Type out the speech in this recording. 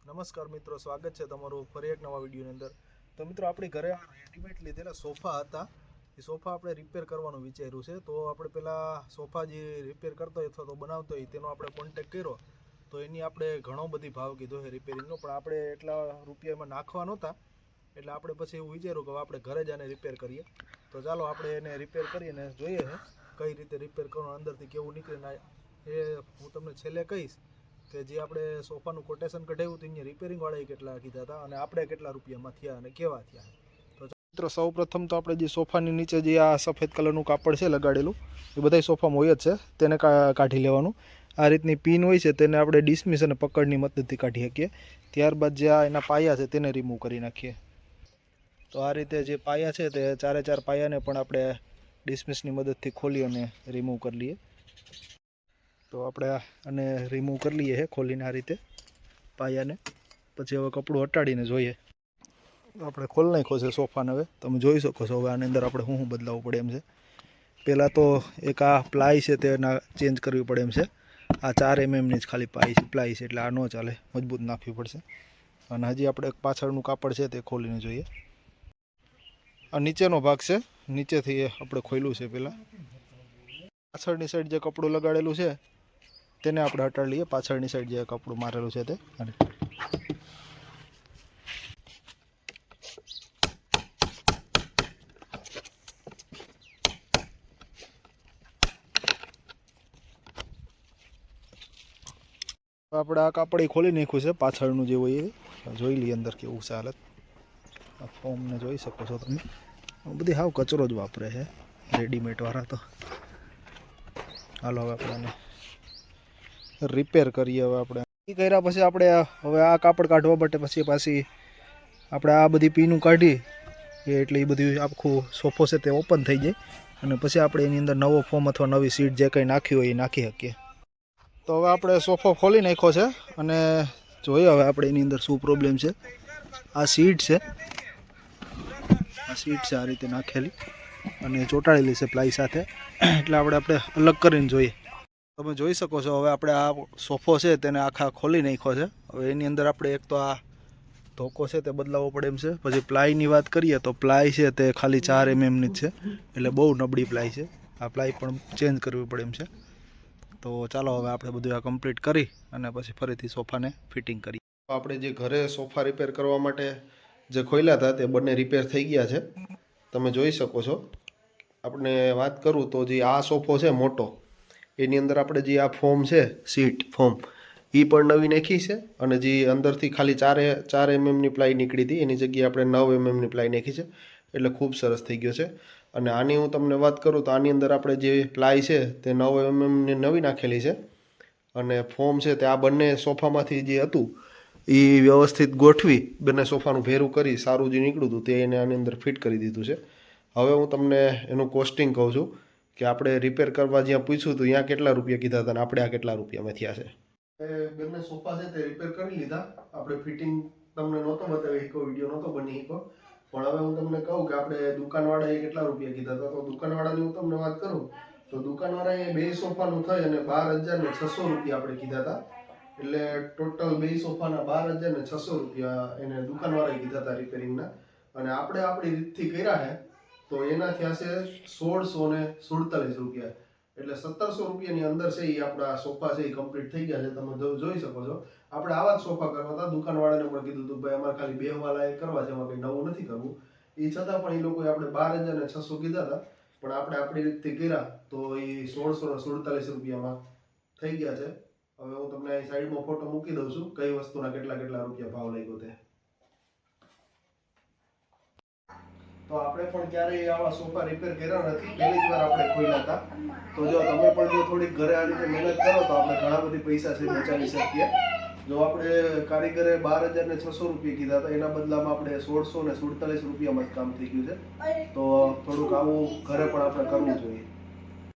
નમસ્કાર મિત્રો, સ્વાગત છે તમારું ફરી એક નવા વિડીયોની અંદર. તો મિત્રો, આપણી ઘરે રેડીમેડ લીધેલા સોફા હતા. એ સોફા આપણે રિપેર કરવાનું વિચાર્યું છે. તો આપણે પહેલાં સોફા જે રિપેર કરતો હોય અથવા તો બનાવતો હોય તેનો આપણે કોન્ટેક કર્યો. તો એની આપણે ઘણો બધી ભાવ કીધો છે રિપેરિંગનો, પણ આપણે એટલા રૂપિયામાં નાખવા નહોતા. એટલે આપણે પછી એવું વિચાર્યું કે આપણે ઘરે જ આને રિપેર કરીએ. તો ચાલો આપણે એને રિપેર કરીને જોઈએ કઈ રીતે રિપેર કરવાનું, અંદરથી કેવું નીકળીને એ હું તમને છેલ્લે કહીશ કે જે આપણે સોફાનું કોટેશન કઢાવ્યું હતું અહીંયા રિપેરિંગવાળાએ કેટલા કીધા હતા અને આપણે કેટલા રૂપિયામાં થયા અને કેવા થયા. તો મિત્રો, સૌ પ્રથમ તો આપણે જે સોફાની નીચે જે આ સફેદ કલરનું કાપડ છે લગાડેલું, એ બધા સોફામાં હોય જ છે, તેને કાઢી લેવાનું. આ રીતની પિન હોય છે તેને આપણે ડિસમિસ અને પકડની મદદથી કાઢી શકીએ. ત્યારબાદ જે આ એના પાયા છે તેને રિમૂવ કરી નાખીએ. તો આ રીતે જે પાયા છે તે ચારે ચાર પાયાને પણ આપણે ડિસમિસની મદદથી ખોલી અને રિમૂવ કરી લઈએ. તો આપણે આને રિમૂવ કરી લઈએ ખોલીને આ રીતે પાયાને. પછી હવે કપડું હટાડીને જોઈએ. આપણે ખોલી નાખ્યો છે સોફાને. હવે તમે જોઈ શકો છો હવે આની અંદર આપણે શું બદલાવવું પડે એમ છે. પહેલાં તો એક આ પ્લાય છે તે ચેન્જ કરવી પડે એમ છે. આ 4 mm જ ખાલી પ્લાય છે, એટલે આ ન ચાલે, મજબૂત નાખવી પડશે. અને હજી આપણે પાછળનું કાપડ છે તે ખોલીને જોઈએ. આ નીચેનો ભાગ છે, નીચેથી આપણે ખોલ્યું છે. પહેલાં પાછળની સાઈડ જે કપડું લગાડેલું છે તેને આપણે હટાડી લઈએ. પાછળની સાઈડ જે કપડું મારેલું છે તે આપણે આ કાપડ ખોલી નાખ્યું છે. પાછળનું જે હોય એ જોઈ લઈએ અંદર કેવું છે હાલત. આ ફોર્મને જોઈ શકો છો તમે. બધી હાવ કચરો જ વાપરે છે રેડીમેડવાળા. તો હાલો હવે આપણે રિપેર કરીએ. હવે આપણે એ કર્યા પછી આપણે હવે આ કાપડ કાઢવા માટે પાછી આપણે આ બધી પીનું કાઢી એટલે એ બધી આખું સોફો છે તે ઓપન થઈ જાય. અને પછી આપણે એની અંદર નવો ફોર્મ અથવા નવી સીટ જે કંઈ નાખી હોય એ નાખી શકીએ. તો હવે આપણે સોફો ખોલી નાખ્યો છે અને જોઈએ હવે આપણે એની અંદર શું પ્રોબ્લેમ છે. આ સીટ છે આ રીતે નાખેલી અને ચોંટાડેલી છે પ્લાય સાથે, એટલે આપણે અલગ કરીને જોઈએ. તમે જોઈ શકો છો હવે આપણે આ સોફો છે તેને આખા ખોલી નાખ્યો છે. હવે એની અંદર આપણે એક તો આ ધોકો છે તે બદલાવવો પડે એમ છે. પછી પ્લાયની વાત કરીએ તો પ્લાય છે તે ખાલી 4 mm જ છે, એટલે બહુ નબળી પ્લાય છે. આ પ્લાય પણ ચેન્જ કરવી પડે એમ છે. તો ચાલો હવે આપણે બધું આ કમ્પ્લીટ કરી અને પછી ફરીથી સોફાને ફિટિંગ કરીએ. આપણે જે ઘરે સોફા રિપેર કરવા માટે જે ખોલ્યા હતા તે બંને રિપેર થઈ ગયા છે. તમે જોઈ શકો છો. આપણે વાત કરું તો જે આ સોફો છે મોટો, એની અંદર આપણે જે આ ફોર્મ છે સીટ ફોર્મ એ પણ નવી નાખી છે. અને જે અંદરથી ખાલી 4 mm ની પ્લાય નીકળી હતી એની જગ્યાએ આપણે 9 mm ની પ્લાય નાખી છે, એટલે ખૂબ સરસ થઈ ગયો છે. અને આની હું તમને વાત કરું તો આની અંદર આપણે જે પ્લાય છે તે 9 mm ની નવી નાખેલી છે. અને ફોર્મ છે તે આ બંને સોફામાંથી જે હતું એ વ્યવસ્થિત ગોઠવી બંને સોફાનું ભેરું કરી સારું જે નીકળ્યું હતું તે એને આની અંદર ફિટ કરી દીધું છે. હવે હું તમને એનું કોસ્ટિંગ કહું છું કે આપણે રિપેર કરવા જ્યાં પૂછ્યું હતું ત્યાં કેટલા રૂપિયા કીધા હતા અને આપણે આ કેટલા રૂપિયામાં થયા છે. બંને સોફા છે તે રિપેર કરી લીધા. આપણે ફિટિંગ તમને નહોતો બતાવી શક્યો, વિડીયો નહોતો બની શક્યો. પણ હવે હું તમને કહું કે આપણે દુકાનવાળાએ કેટલા રૂપિયા કીધા હતા. તો દુકાનવાળાની હું તમને વાત કરું તો દુકાનવાળાએ 2 સોફાનું થઈ અને 12,600 રૂપિયા આપણે કીધા હતા. એટલે ટોટલ 2 સોફાના 12,600 રૂપિયા એને દુકાનવાળાએ કીધા હતા રિપેરિંગના. અને આપણે આપણી રીતથી કર્યા છે તો એના થયા છે 1,647 રૂપિયા. એટલે 1,700 રૂપિયાની અંદર છે એ આપણા સોફા છે એ કમ્પ્લીટ થઈ ગયા છે. તમે જોઈ શકો છો. આપણે આવા જ સોફા કરવા હતા. દુકાનવાળાને પણ કીધું હતું ભાઈ અમારે ખાલી બેહવા લાયક કરવા છે, એમાં કંઈ નવું નથી કરવું. એ છતાં પણ એ લોકોએ આપણે 12,600 કીધા હતા. પણ આપણે આપણી રીતથી કર્યા તો એ 1,647 રૂપિયામાં થઈ ગયા છે. હવે હું તમને અહીં સાઈડમાં ફોટો મૂકી દઉં છું કઈ વસ્તુના કેટલા રૂપિયા ભાવ લાગ્યો તે. તો આપણે પણ ક્યારેય આવા સોફા રિપેર કર્યા નથી, પહેલી જ વાર આપણે ખોલ્યા હતા. તો જો તમે પણ જો થોડીક ઘરે આ રીતે મહેનત કરો તો આપણે ઘણા બધી પૈસા છે બચાવી શકીએ. જો આપણે કારીગરે 12,600 રૂપિયા કીધા હતા એના બદલામાં આપણે 1,647 રૂપિયામાં જ કામ થઈ ગયું છે. તો થોડુંક આવું ઘરે પણ આપણે કરવું જોઈએ.